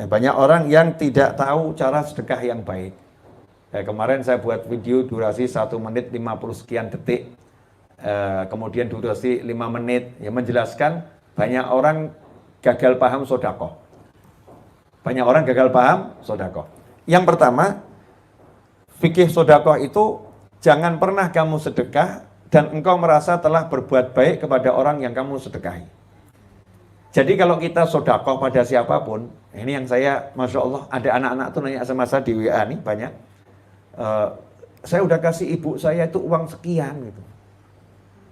Banyak orang yang tidak tahu cara sedekah yang baik. Kemarin saya buat video durasi 1 menit 50 sekian detik, kemudian durasi 5 menit, yang menjelaskan banyak orang gagal paham sedekah. Banyak orang gagal paham sedekah. Yang pertama, fikih sedekah itu jangan pernah kamu sedekah dan engkau merasa telah berbuat baik kepada orang yang kamu sedekahi. Jadi kalau kita sedekah pada siapapun, ini yang saya, Masya Allah, ada anak-anak tuh nanya sama saya di WA nih banyak. Saya udah kasih ibu saya itu uang sekian gitu.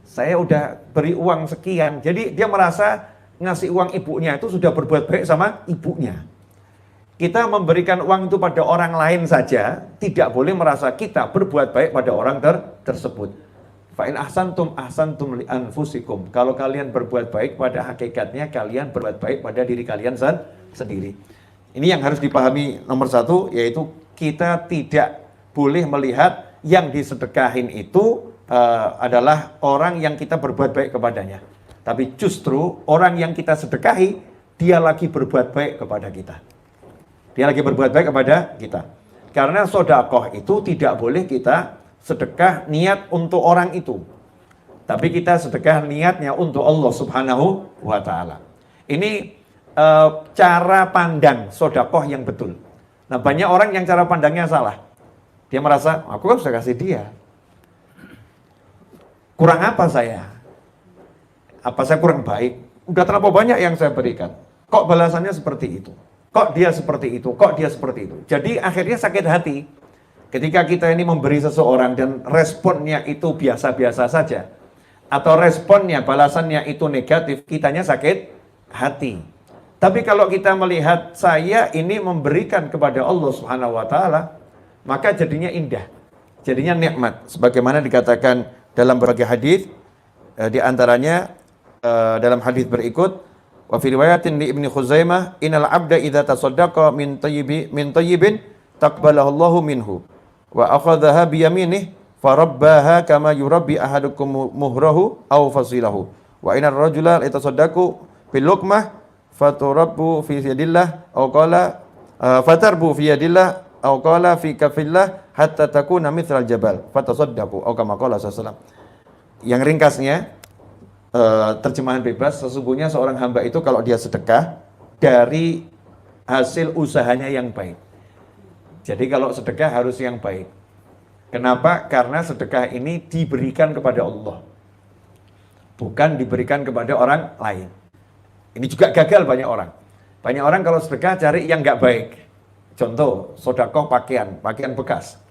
Saya udah beri uang sekian. Jadi dia merasa ngasih uang ibunya itu sudah berbuat baik sama ibunya. Kita memberikan uang itu pada orang lain saja, tidak boleh merasa kita berbuat baik pada orang tersebut. Fa'in ahsantum li anfusikum. Kalau kalian berbuat baik, pada hakikatnya kalian berbuat baik pada diri kalian sendiri. Ini yang harus dipahami nomor 1, yaitu kita tidak boleh melihat yang disedekahin itu adalah orang yang kita berbuat baik kepadanya. Tapi justru orang yang kita sedekahi, dia lagi berbuat baik kepada kita. Dia lagi berbuat baik kepada kita. Karena sedekah itu tidak boleh kita sedekah niat untuk orang itu, tapi kita sedekah niatnya untuk Allah Subhanahu wa Ta'ala. Ini cara pandang sedekah yang betul. Nah, banyak orang yang cara pandangnya salah. Dia merasa, aku kan sudah kasih dia, kurang apa saya? Apa saya kurang baik? Udah terlalu banyak yang saya berikan. Kok balasannya seperti itu? Kok dia seperti itu? Kok dia seperti itu? Jadi akhirnya sakit hati. Ketika kita ini memberi seseorang dan responnya itu biasa-biasa saja, atau responnya, balasannya itu negatif, kitanya sakit hati. Tapi kalau kita melihat saya ini memberikan kepada Allah Subhanahu wa Ta'ala, maka jadinya indah, jadinya nikmat. Sebagaimana dikatakan dalam berbagai hadis, di antaranya dalam hadis berikut, wa fi riwayatin li Ibnu Khuzaimah, innal 'abda idza tasaddaqa min tayyibin taqbalahu Allahu minhu. Wa akhadhaha bi yaminih farabbaha kama yurabbi ahadukum muhrahu aw fasilahu wa inar rajula yatasaddaqu bil luqmah faturabbu fi yadillah aw qala fatarbu fi yadillah aw qala fi kafillah hatta takuna mithral jabal fatasaddaqu aw kama qala sallallahu. Yang ringkasnya, terjemahan bebas, sesungguhnya seorang hamba itu kalau dia sedekah dari hasil usahanya yang baik. Jadi kalau sedekah harus yang baik. Kenapa? Karena sedekah ini diberikan kepada Allah, bukan diberikan kepada orang lain. Ini juga gagal banyak orang. Banyak orang kalau sedekah cari yang nggak baik. Contoh, sedekah pakaian bekas.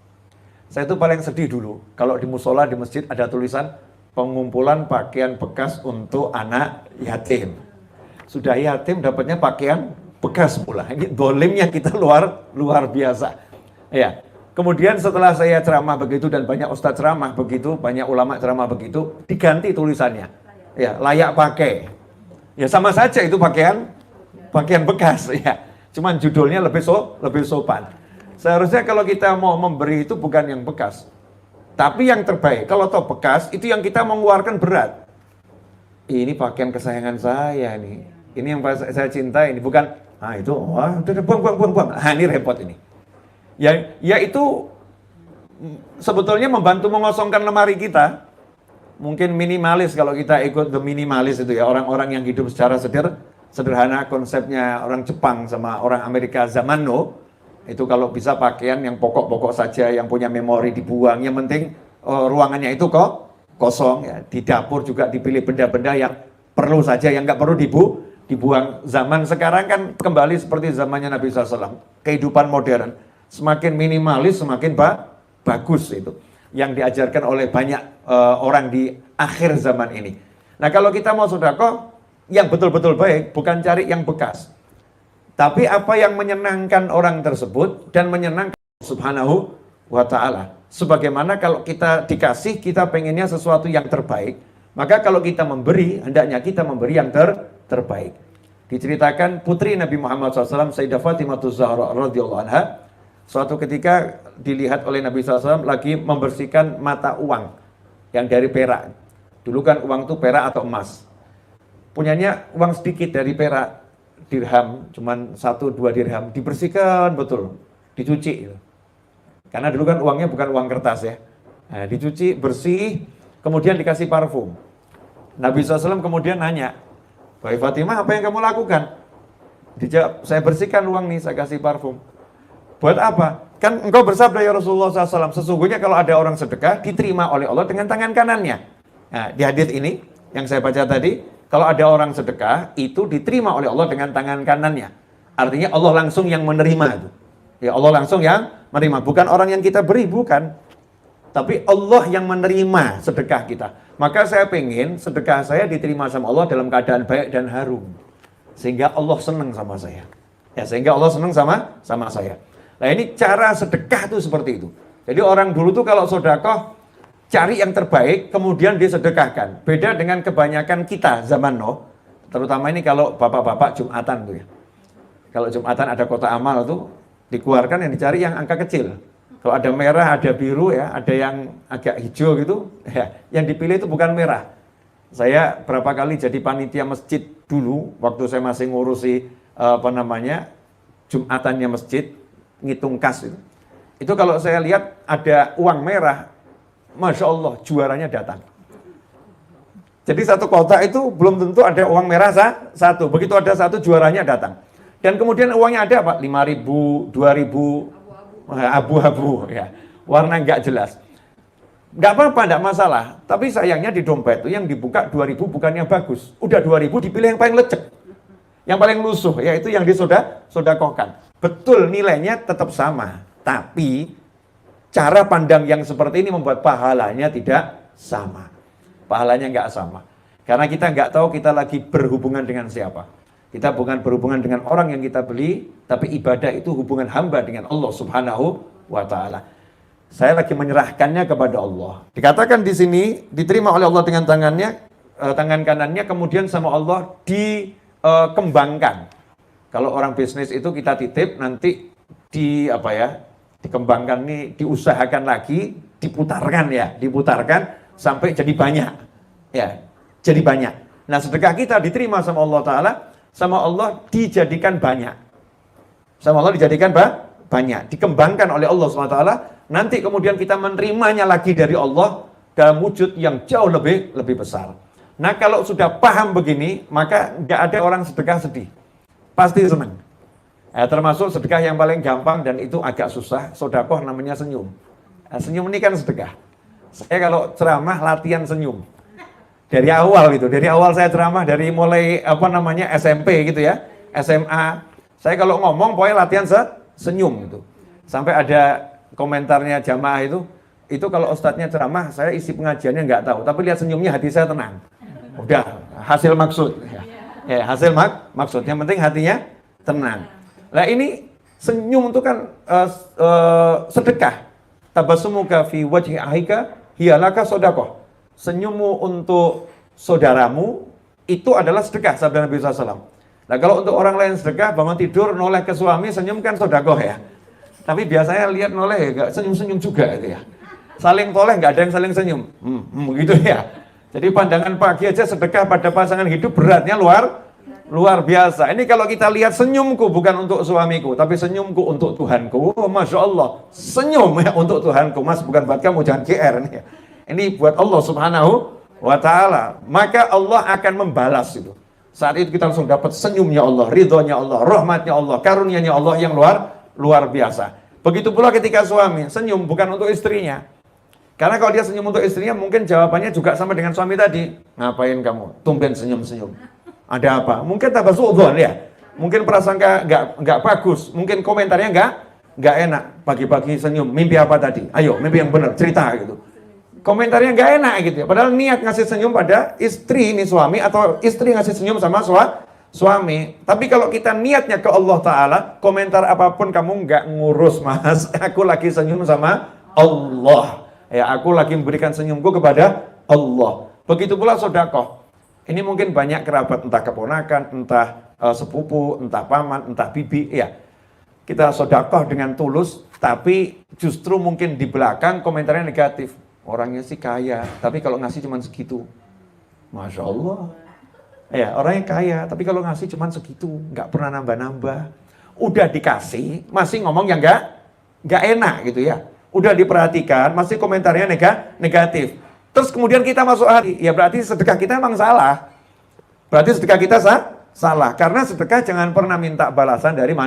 Saya itu paling sedih dulu kalau di musola di masjid ada tulisan pengumpulan pakaian bekas untuk anak yatim. Sudah yatim dapatnya pakaian bekas pula. Ini dolimnya kita luar biasa. Ya. Kemudian setelah saya ceramah begitu dan banyak ustadz ceramah begitu, banyak ulama ceramah begitu, diganti tulisannya. Ya, layak pakai. Ya sama saja itu pakaian bekas ya. Cuman judulnya lebih sopan. Seharusnya kalau kita mau memberi itu bukan yang bekas, tapi yang terbaik. Kalau toh bekas itu yang kita mengeluarkan berat. Ini pakaian kesayangan saya nih. Ini yang saya cintai ini, bukan itu udah buang. Ini repot ini. Ya itu sebetulnya membantu mengosongkan lemari kita. Mungkin minimalis kalau kita ikut the minimalis itu ya, orang-orang yang hidup secara sederhana, konsepnya orang Jepang sama orang Amerika zaman now. Itu kalau bisa pakaian yang pokok-pokok saja, yang punya memori dibuang, yang penting ruangannya itu kok kosong ya. Di dapur juga dipilih benda-benda yang perlu saja, yang nggak perlu dibuang. Zaman sekarang kan kembali seperti zamannya Nabi SAW. Kehidupan modern, semakin minimalis semakin bagus itu. Yang diajarkan oleh banyak orang di akhir zaman ini. Nah kalau kita mau sedekah yang betul-betul baik, bukan cari yang bekas. Tapi apa yang menyenangkan orang tersebut dan menyenangkan Subhanahu wa Ta'ala. Sebagaimana kalau kita dikasih, kita pengennya sesuatu yang terbaik. Maka kalau kita memberi, hendaknya kita memberi yang terbaik. Diceritakan putri Nabi Muhammad SAW, Sayyidah Fatimah Zahra radhiyallahu anha, suatu ketika dilihat oleh Nabi SAW lagi membersihkan mata uang yang dari perak. Dulu kan uang itu perak atau emas. Punyanya uang sedikit dari perak. dirham, cuman 1-2 dirham, dibersihkan betul, dicuci gitu. Karena dulu kan uangnya bukan uang kertas ya. Nah, dicuci, bersih, kemudian dikasih parfum. Nabi SAW kemudian nanya, "Wahai Fatimah, apa yang kamu lakukan?" Dijawab, "Saya bersihkan uang nih, saya kasih parfum." "Buat apa?" "Kan engkau bersabda ya Rasulullah SAW, sesungguhnya kalau ada orang sedekah, diterima oleh Allah dengan tangan kanannya." Nah, di hadis ini, yang saya baca tadi, kalau ada orang sedekah, itu diterima oleh Allah dengan tangan kanannya. Artinya Allah langsung yang menerima itu. Ya Allah langsung yang menerima, bukan orang yang kita beri, bukan. Tapi Allah yang menerima sedekah kita. Maka saya pengen sedekah saya diterima sama Allah dalam keadaan baik dan harum. Sehingga Allah senang sama saya. Ya, sehingga Allah senang sama saya. Nah ini cara sedekah tuh seperti itu. Jadi orang dulu tuh kalau sedekah, cari yang terbaik, kemudian disedekahkan. Beda dengan kebanyakan kita zaman now, terutama ini kalau bapak-bapak Jumatan tuh ya. Kalau Jumatan ada kotak amal tuh, dikeluarkan yang dicari yang angka kecil. Kalau ada merah, ada biru ya, ada yang agak hijau gitu, ya, yang dipilih itu bukan merah. Saya berapa kali jadi panitia masjid dulu, waktu saya masih ngurusi Jumatannya masjid, ngitung kas itu. Itu kalau saya lihat ada uang merah, Masya Allah, juaranya datang. Jadi satu kotak itu belum tentu ada uang merah satu. Begitu ada satu, juaranya datang. Dan kemudian uangnya ada apa? 5.000, 2.000, abu-abu, ya. Warna nggak jelas. Nggak apa-apa, nggak masalah. Tapi sayangnya di dompet itu yang dibuka 2.000 bukan yang bagus. Udah 2.000 dipilih yang paling lecek. Yang paling lusuh, yaitu yang disodakohkan. Betul, nilainya tetap sama. Tapi cara pandang yang seperti ini membuat pahalanya tidak sama. Pahalanya nggak sama. Karena kita nggak tahu kita lagi berhubungan dengan siapa. Kita bukan berhubungan dengan orang yang kita beli, tapi ibadah itu hubungan hamba dengan Allah Subhanahu wa Ta'ala. Saya lagi menyerahkannya kepada Allah. Dikatakan di sini diterima oleh Allah dengan tangan kanannya, kemudian sama Allah dikembangkan. Kalau orang bisnis itu kita titip, nanti dikembangkan nih, diusahakan lagi, diputarkan sampai jadi banyak. Ya, jadi banyak. Nah, sedekah kita diterima sama Allah Ta'ala, sama Allah dijadikan banyak. Sama Allah dijadikan banyak. Dikembangkan oleh Allah SWT. Nanti kemudian kita menerimanya lagi dari Allah dalam wujud yang jauh lebih besar. Nah kalau sudah paham begini, maka nggak ada orang sedekah sedih. Pasti senang. Termasuk sedekah yang paling gampang dan itu agak susah, sedekah namanya senyum. Senyum ini kan sedekah. Saya kalau ceramah latihan senyum. Dari awal saya ceramah dari mulai SMP gitu ya, SMA. Saya kalau ngomong pokoknya latihan senyum gitu. Sampai ada komentarnya jamaah itu kalau ustadznya ceramah, saya isi pengajiannya nggak tahu, tapi lihat senyumnya hati saya tenang. Udah hasil maksud. Ya, hasil maksud. Yang penting hatinya tenang. Nah ini senyum itu kan sedekah. Tabassumuka fi wajhi ahika hiyalaka sedekah. Senyummu untuk saudaramu itu adalah sedekah, sabda Nabi SAW. Nah kalau untuk orang lain sedekah, bangun tidur noleh ke suami, senyum kan sedekah ya. Tapi biasanya lihat noleh ya, senyum-senyum juga itu ya. Saling toleh, nggak ada yang saling senyum, gitu ya. Jadi pandangan pagi aja sedekah pada pasangan hidup beratnya luar biasa. Ini kalau kita lihat senyumku bukan untuk suamiku, tapi senyumku untuk Tuhanku. Oh, Masya Allah, senyum ya untuk Tuhanku, mas bukan buat kamu, jangan GR nih ya. Ini buat Allah Subhanahu wa Ta'ala. Maka Allah akan membalas itu. Saat itu kita langsung dapat senyumnya Allah, ridhonya Allah, rahmatnya Allah, karunia-Nya Allah yang luar biasa. Begitu pula ketika suami senyum bukan untuk istrinya. Karena kalau dia senyum untuk istrinya, mungkin jawabannya juga sama dengan suami tadi. Ngapain kamu? Tumben senyum-senyum. Ada apa? Mungkin tabasudzon ya. Mungkin prasangka nggak bagus. Mungkin komentarnya nggak enak. Pagi-pagi senyum. Mimpi apa tadi? Ayo, mimpi yang benar. Cerita gitu. Komentarnya nggak enak gitu ya. Padahal niat ngasih senyum pada istri ini suami, atau istri ngasih senyum sama suami. Tapi kalau kita niatnya ke Allah Ta'ala, komentar apapun kamu nggak ngurus mas. Aku lagi senyum sama Allah. Ya, aku lagi memberikan senyumku kepada Allah. Begitu pula sedekah. Ini mungkin banyak kerabat, entah keponakan, entah sepupu, entah paman, entah bibi. Ya, kita sedekah dengan tulus, tapi justru mungkin di belakang komentarnya negatif. Orangnya sih kaya, tapi kalau ngasih cuma segitu. Masya Allah. Ya, orang yang kaya, tapi kalau ngasih cuma segitu, nggak pernah nambah-nambah. Udah dikasih, masih ngomong yang nggak enak gitu ya. Udah diperhatikan, masih komentarnya negatif. Terus kemudian kita masuk hati, ya berarti sedekah kita emang salah. Berarti sedekah kita salah. Karena sedekah jangan pernah minta balasan dari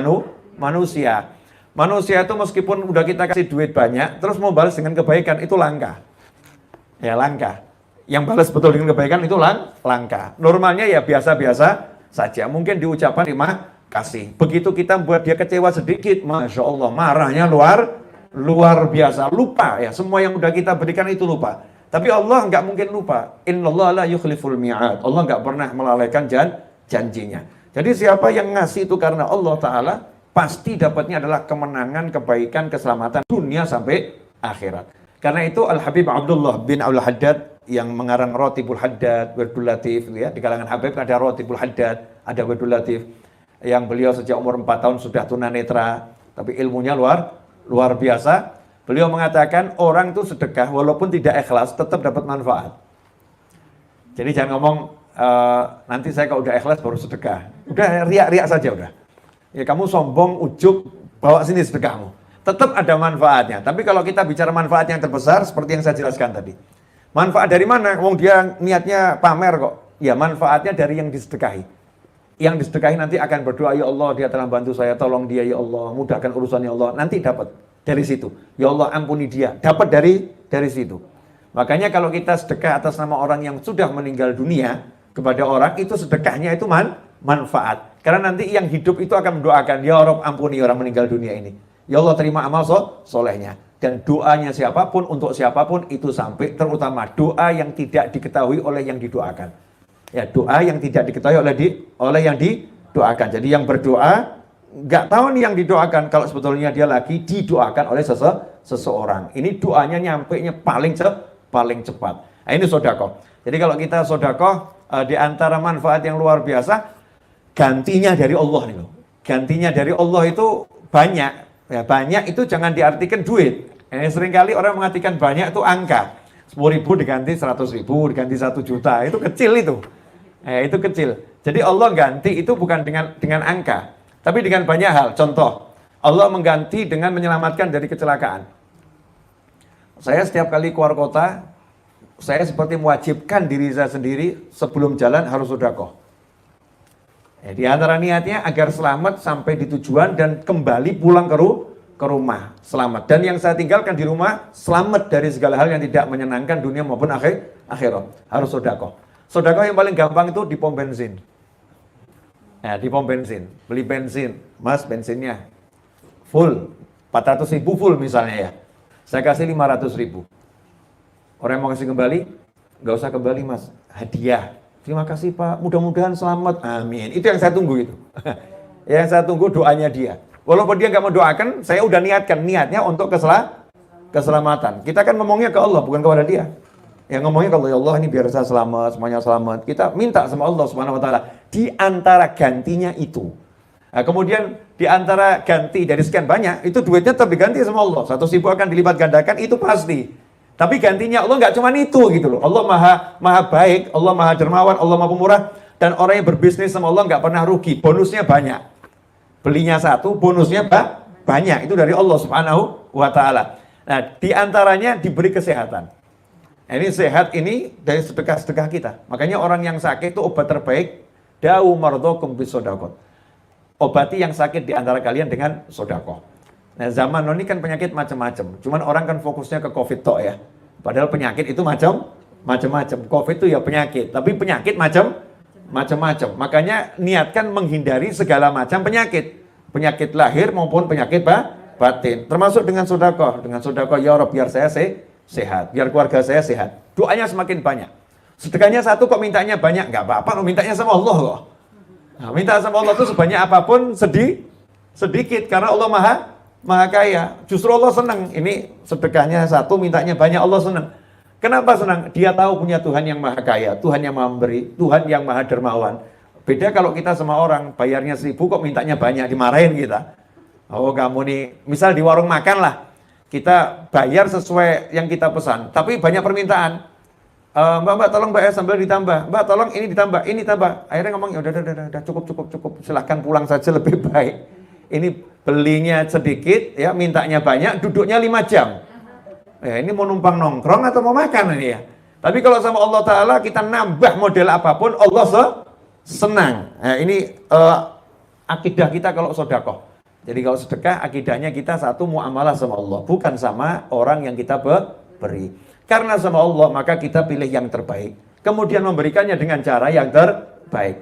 manusia. Manusia itu meskipun udah kita kasih duit banyak, terus mau balas dengan kebaikan, itu langka. Ya langka. Yang balas betul dengan kebaikan itu langka. Normalnya ya biasa-biasa saja. Mungkin diucapkan terima kasih. Begitu kita buat dia kecewa sedikit, Masya Allah, marahnya luar biasa. Lupa ya, semua yang udah kita berikan itu lupa. Tapi Allah nggak mungkin lupa. Innallaha la yukhliful mi'ad. Allah nggak pernah melalaikan janjinya. Jadi siapa yang ngasih itu karena Allah Ta'ala, pasti dapatnya adalah kemenangan, kebaikan, keselamatan dunia sampai akhirat. Karena itu Al-Habib Abdullah bin Abdul Haddad yang mengarang Ratibul Haddad, Wirdul Latif, ya. Di kalangan Habib ada Ratibul Haddad, ada Wirdul Latif. Yang beliau sejak umur 4 tahun sudah tunanetra, tapi ilmunya luar biasa. Beliau mengatakan orang itu sedekah walaupun tidak ikhlas tetap dapat manfaat. Jadi jangan ngomong nanti saya kalau udah ikhlas baru sedekah. Udah riak-riak saja udah. Ya kamu sombong, ujub, bawa sini sedekahmu. Tetap ada manfaatnya. Tapi kalau kita bicara manfaat yang terbesar seperti yang saya jelaskan tadi. Manfaat dari mana? Wong dia niatnya pamer kok. Ya manfaatnya dari yang disedekahi. Yang disedekahi nanti akan berdoa, ya Allah dia telah bantu saya, tolong dia ya Allah, mudahkan urusannya ya Allah. Nanti dapat dari situ. Ya Allah ampuni dia. Dapat dari situ. Makanya kalau kita sedekah atas nama orang yang sudah meninggal dunia kepada orang, itu sedekahnya itu manfaat. Karena nanti yang hidup itu akan mendoakan, ya Rabb ampuni orang meninggal dunia ini. Ya Allah terima amal solehnya. Dan doanya siapapun, untuk siapapun itu sampai, terutama doa yang tidak diketahui oleh yang didoakan. Ya doa yang tidak diketahui oleh yang didoakan. Jadi yang berdoa, nggak tahu nih yang didoakan, kalau sebetulnya dia lagi didoakan oleh seseorang. Ini doanya nyampainya paling cepat. Nah, ini sodakoh. Jadi kalau kita sodakoh, di antara manfaat yang luar biasa, gantinya dari Allah nih loh. Gantinya dari Allah itu banyak. Ya, banyak itu jangan diartikan duit. Seringkali orang mengartikan banyak itu angka. 10.000 diganti 100.000, diganti 1 juta. Itu kecil itu. Itu kecil. Jadi Allah ganti itu bukan dengan angka, tapi dengan banyak hal. Contoh, Allah mengganti dengan menyelamatkan dari kecelakaan. Saya setiap kali keluar kota, saya seperti mewajibkan diri saya sendiri sebelum jalan harus sedekah. Di antara niatnya agar selamat sampai di tujuan dan kembali pulang ke rumah selamat. Dan yang saya tinggalkan di rumah selamat dari segala hal yang tidak menyenangkan dunia maupun akhirat. Harus sedekah. Sedekah yang paling gampang itu di pom bensin. Nah, di pom bensin, beli bensin, Mas bensinnya full, 400.000 full misalnya ya. Saya kasih 500.000. Orang yang mau kasih kembali, nggak usah kembali Mas, hadiah. Terima kasih Pak, mudah-mudahan selamat, amin. Itu yang saya tunggu itu. Yang saya tunggu doanya dia. Walaupun dia nggak mau doakan, saya udah niatkan, niatnya untuk keselamatan. Kita kan ngomongnya ke Allah, bukan kepada dia. Yang ngomongnya kalau ya Allah ini biar saya selamat, semuanya selamat. Kita minta sama Allah Subhanahu Wa Taala. Di antara gantinya itu. Nah, kemudian di antara ganti dari sekian banyak, itu duitnya tetap diganti sama Allah. 100.000 akan dilipat gandakan, itu pasti. Tapi gantinya Allah nggak cuma itu gitu loh. Allah maha baik, Allah maha dermawan, Allah maha pemurah. Dan orang yang berbisnis sama Allah nggak pernah rugi. Bonusnya banyak. Belinya satu, bonusnya banyak. Itu dari Allah Subhanahu Wa Taala. Nah, di antaranya diberi kesehatan. Nah, ini sehat ini dari sedekah-sedekah kita. Makanya orang yang sakit itu obat terbaik. Da'u mardhakum bisodaqah. Obati yang sakit di antara kalian dengan sedekah. Nah, zaman ini kan penyakit macam-macam. Cuman orang kan fokusnya ke COVID tok ya. Padahal penyakit itu macam-macam. COVID itu ya penyakit, tapi penyakit macam-macam. Makanya niatkan menghindari segala macam penyakit. Penyakit lahir maupun penyakit batin. Termasuk dengan sedekah. Dengan sedekah, ya Rabb biar saya sehat, biar keluarga saya sehat. Doanya semakin banyak. Sedekahnya satu kok mintanya banyak, nggak apa-apa, mintanya sama Allah kok. Nah, minta sama Allah itu sebanyak apapun sedikit karena Allah maha kaya. Justru Allah senang. Ini sedekahnya satu, mintanya banyak, Allah senang. Kenapa senang? Dia tahu punya Tuhan yang maha kaya, Tuhan yang maha memberi, Tuhan yang maha dermawan. Beda kalau kita sama orang bayarnya 1.000 kok mintanya banyak, dimarahin kita. Oh kamu nih, misal di warung makan lah. Kita bayar sesuai yang kita pesan, tapi banyak permintaan. Mbak tolong Mbak ya sambil ditambah, Mbak tolong ini ditambah, ini tambah. Akhirnya ngomong ya udah cukup, silahkan pulang saja lebih baik. Ini belinya sedikit, ya mintanya banyak, duduknya 5 jam. Ya ini mau numpang nongkrong atau mau makan ini ya. Tapi kalau sama Allah Ta'ala kita nambah model apapun, Allah senang. Nah, ini akidah kita kalau sedekah. Jadi kalau sedekah akidahnya kita satu muamalah sama Allah, bukan sama orang yang kita beri. Karena sama Allah maka kita pilih yang terbaik. Kemudian memberikannya dengan cara yang terbaik.